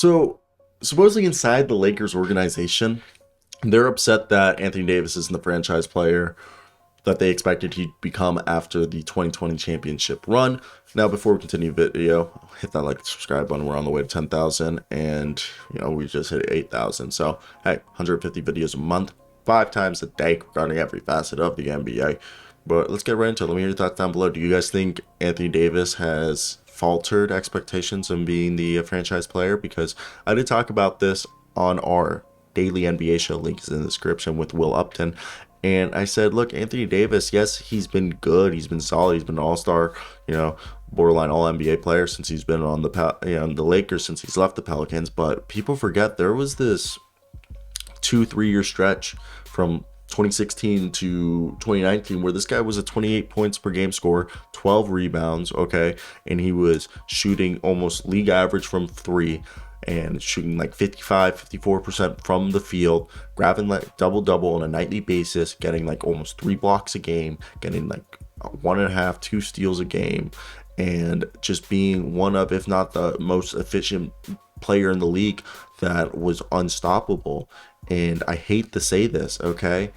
So, supposedly inside the Lakers organization, they're upset that Anthony Davis isn't the franchise player that they expected he'd become after the 2020 championship run. Now, before we continue the video, hit that like and subscribe button. We're on the way to 10,000, and we just hit 8,000. So, hey, 150 videos a month, 5 times a day regarding every facet of the NBA. But let's get right into it. Let me hear your thoughts down below. Do you guys think Anthony Davis has faltered expectations of being the franchise player? Because I did talk about this on our daily NBA show, link is in the description, with Will Upton. And I said, look, Anthony Davis, yes, he's been good. He's been solid. He's been an all-star, borderline all-NBA player since he's been on the Lakers, since he's left the Pelicans. But people forget there was this 2-3 year stretch from 2016 to 2019 where this guy was a 28 points per game scorer, 12 rebounds, okay, and he was shooting almost league average from three and shooting like 55-54% from the field, grabbing like double on a nightly basis, getting like almost 3 blocks a game, getting like 1.5 2 steals a game, and just being one of, if not the most efficient player in the league that was unstoppable. And I hate to say this, okay,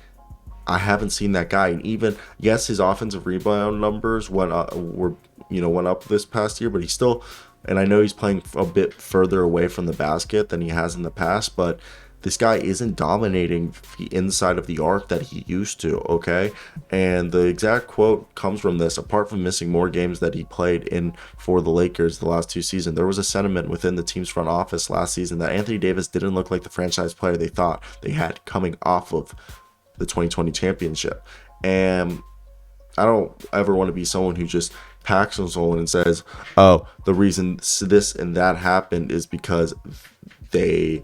I haven't seen that guy. And even, yes, his offensive rebound numbers went up this past year, but he's still, and I know he's playing a bit further away from the basket than he has in the past, but this guy isn't dominating the inside of the arc that he used to, okay? And the exact quote comes from this: apart from missing more games that he played in for the Lakers the last 2 seasons, there was a sentiment within the team's front office last season that Anthony Davis didn't look like the franchise player they thought they had coming off of the 2020 championship. And I don't ever want to be someone who just packs on someone and says, oh, the reason this and that happened is because they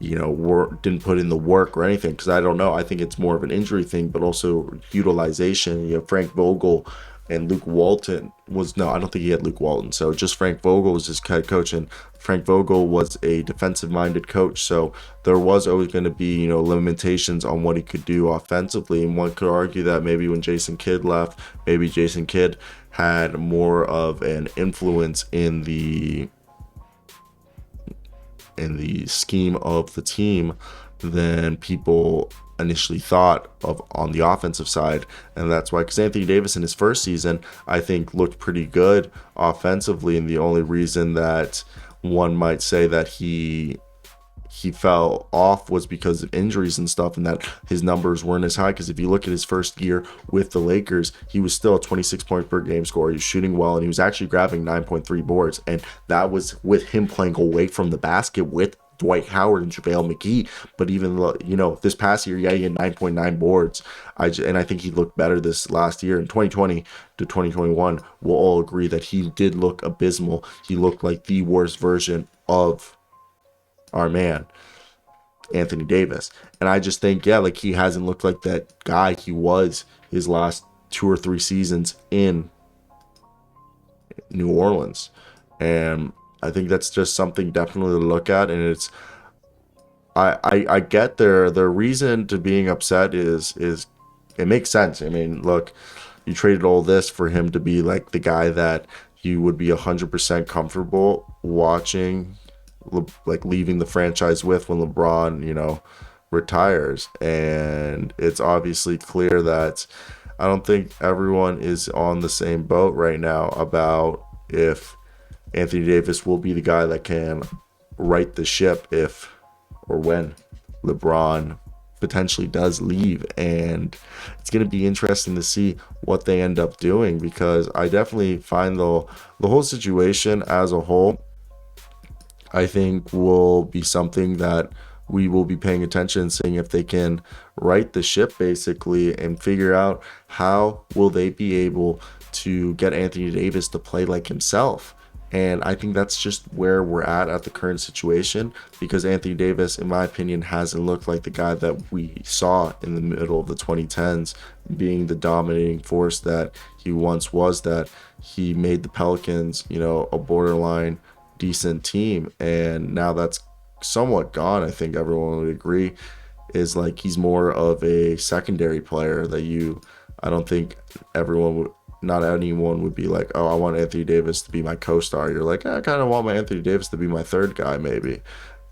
didn't put in the work or anything, because I don't know. I think it's more of an injury thing, but also utilization. Frank Vogel and Luke Walton I don't think he had Luke Walton. So just Frank Vogel was his head coach, and Frank Vogel was a defensive-minded coach. So there was always going to be, limitations on what he could do offensively. And one could argue that maybe when Jason Kidd left, maybe Jason Kidd had more of an influence in the scheme of the team than people initially thought of on the offensive side. And that's why, because Anthony Davis in his first season, I think, looked pretty good offensively, and the only reason that one might say that he fell off was because of injuries and stuff, and that his numbers weren't as high. Because if you look at his first year with the Lakers, he was still a 26 point per game scorer. He was shooting well, and he was actually grabbing 9.3 boards, and that was with him playing away from the basket with Dwight Howard and JaVale McGee. But even this past year, yeah, he had 9.9 boards. And I think he looked better this last year. In 2020 to 2021, we'll all agree that he did look abysmal. He looked like the worst version of our man Anthony Davis. And I just think, yeah, like, he hasn't looked like that guy he was his last 2 or 3 seasons in New Orleans. And I think that's just something definitely to look at. And it's I get their reason to being upset is it makes sense. I mean, look, you traded all this for him to be like the guy that you would be 100% comfortable watching, like leaving the franchise with when LeBron, retires. And it's obviously clear that I don't think everyone is on the same boat right now about if Anthony Davis will be the guy that can right the ship if or when LeBron potentially does leave. And it's going to be interesting to see what they end up doing, because I definitely find the whole situation as a whole, I think, will be something that we will be paying attention and seeing if they can right the ship, basically, and figure out how will they be able to get Anthony Davis to play like himself. And I think that's just where we're at the current situation, because Anthony Davis, in my opinion, hasn't looked like the guy that we saw in the middle of the 2010s, being the dominating force that he once was, that he made the Pelicans, a borderline decent team. And now that's somewhat gone. I think everyone would agree is like he's more of a secondary player that I don't think everyone would not anyone would be like, oh, I want Anthony Davis to be my co-star. You're like, I kind of want my Anthony Davis to be my third guy, maybe.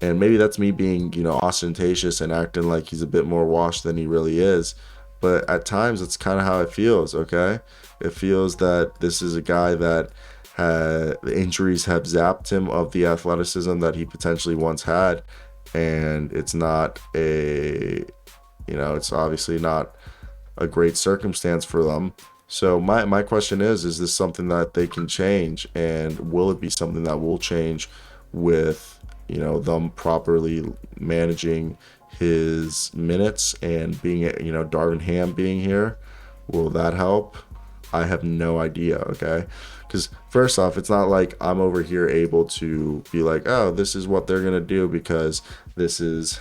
And maybe that's me being, ostentatious and acting like he's a bit more washed than he really is. But at times, it's kind of how it feels, okay? It feels that this is a guy that the injuries have zapped him of the athleticism that he potentially once had. And it's not it's obviously not a great circumstance for them. So my question is this something that they can change? And will it be something that will change with, them properly managing his minutes and being, Darvin Ham being here? Will that help? I have no idea, okay? Because first off, it's not like I'm over here able to be like, oh, this is what they're going to do because this is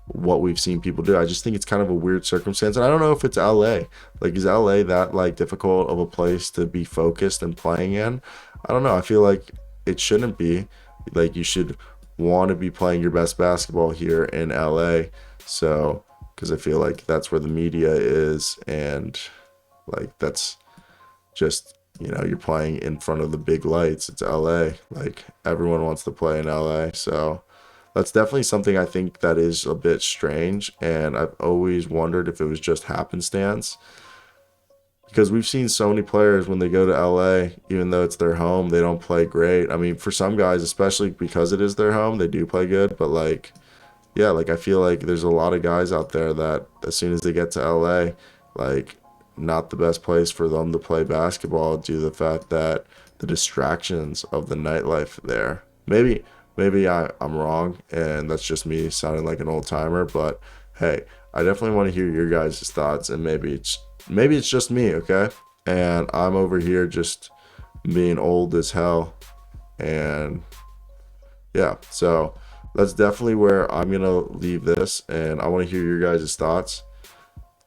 what we've seen people do. I just think it's kind of a weird circumstance. And I don't know if it's LA. Like, is LA that like difficult of a place to be focused and playing in? I don't know. I feel like it shouldn't be. Like, you should want to be playing your best basketball here in LA. So, because I feel like that's where the media is, and like that's just, you're playing in front of the big lights. It's LA. Like, everyone wants to play in LA. So that's definitely something I think that is a bit strange, and I've always wondered if it was just happenstance. Because we've seen so many players when they go to LA, even though it's their home, they don't play great. I mean, for some guys, especially because it is their home, they do play good. But like, yeah, like I feel like there's a lot of guys out there that as soon as they get to LA, like, not the best place for them to play basketball due to the fact that the distractions of the nightlife there. Maybe I'm wrong, and that's just me sounding like an old timer. But hey, I definitely want to hear your guys' thoughts, and maybe it's just me, okay? And I'm over here just being old as hell, and yeah. So that's definitely where I'm gonna leave this, and I want to hear your guys' thoughts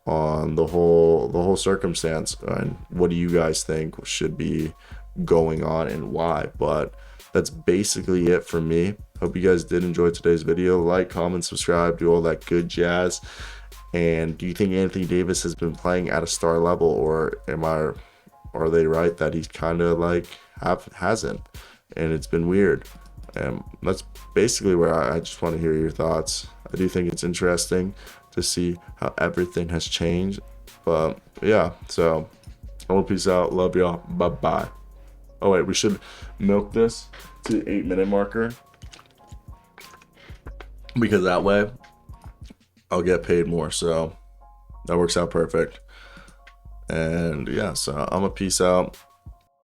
on the whole circumstance, and what do you guys think should be going on and why. But that's basically it for me. Hope you guys did enjoy today's video. Like, comment, subscribe, do all that good jazz. And do you think Anthony Davis has been playing at a star level, or are they right that he's kind of like hasn't, and it's been weird? And that's basically where I just want to hear your thoughts. I do think it's interesting to see how everything has changed. But yeah, so I will peace out. Love y'all. Bye bye. Oh wait, we should milk this to the 8-minute marker, because that way I'll get paid more. So that works out perfect. And yeah, so I'm a peace out.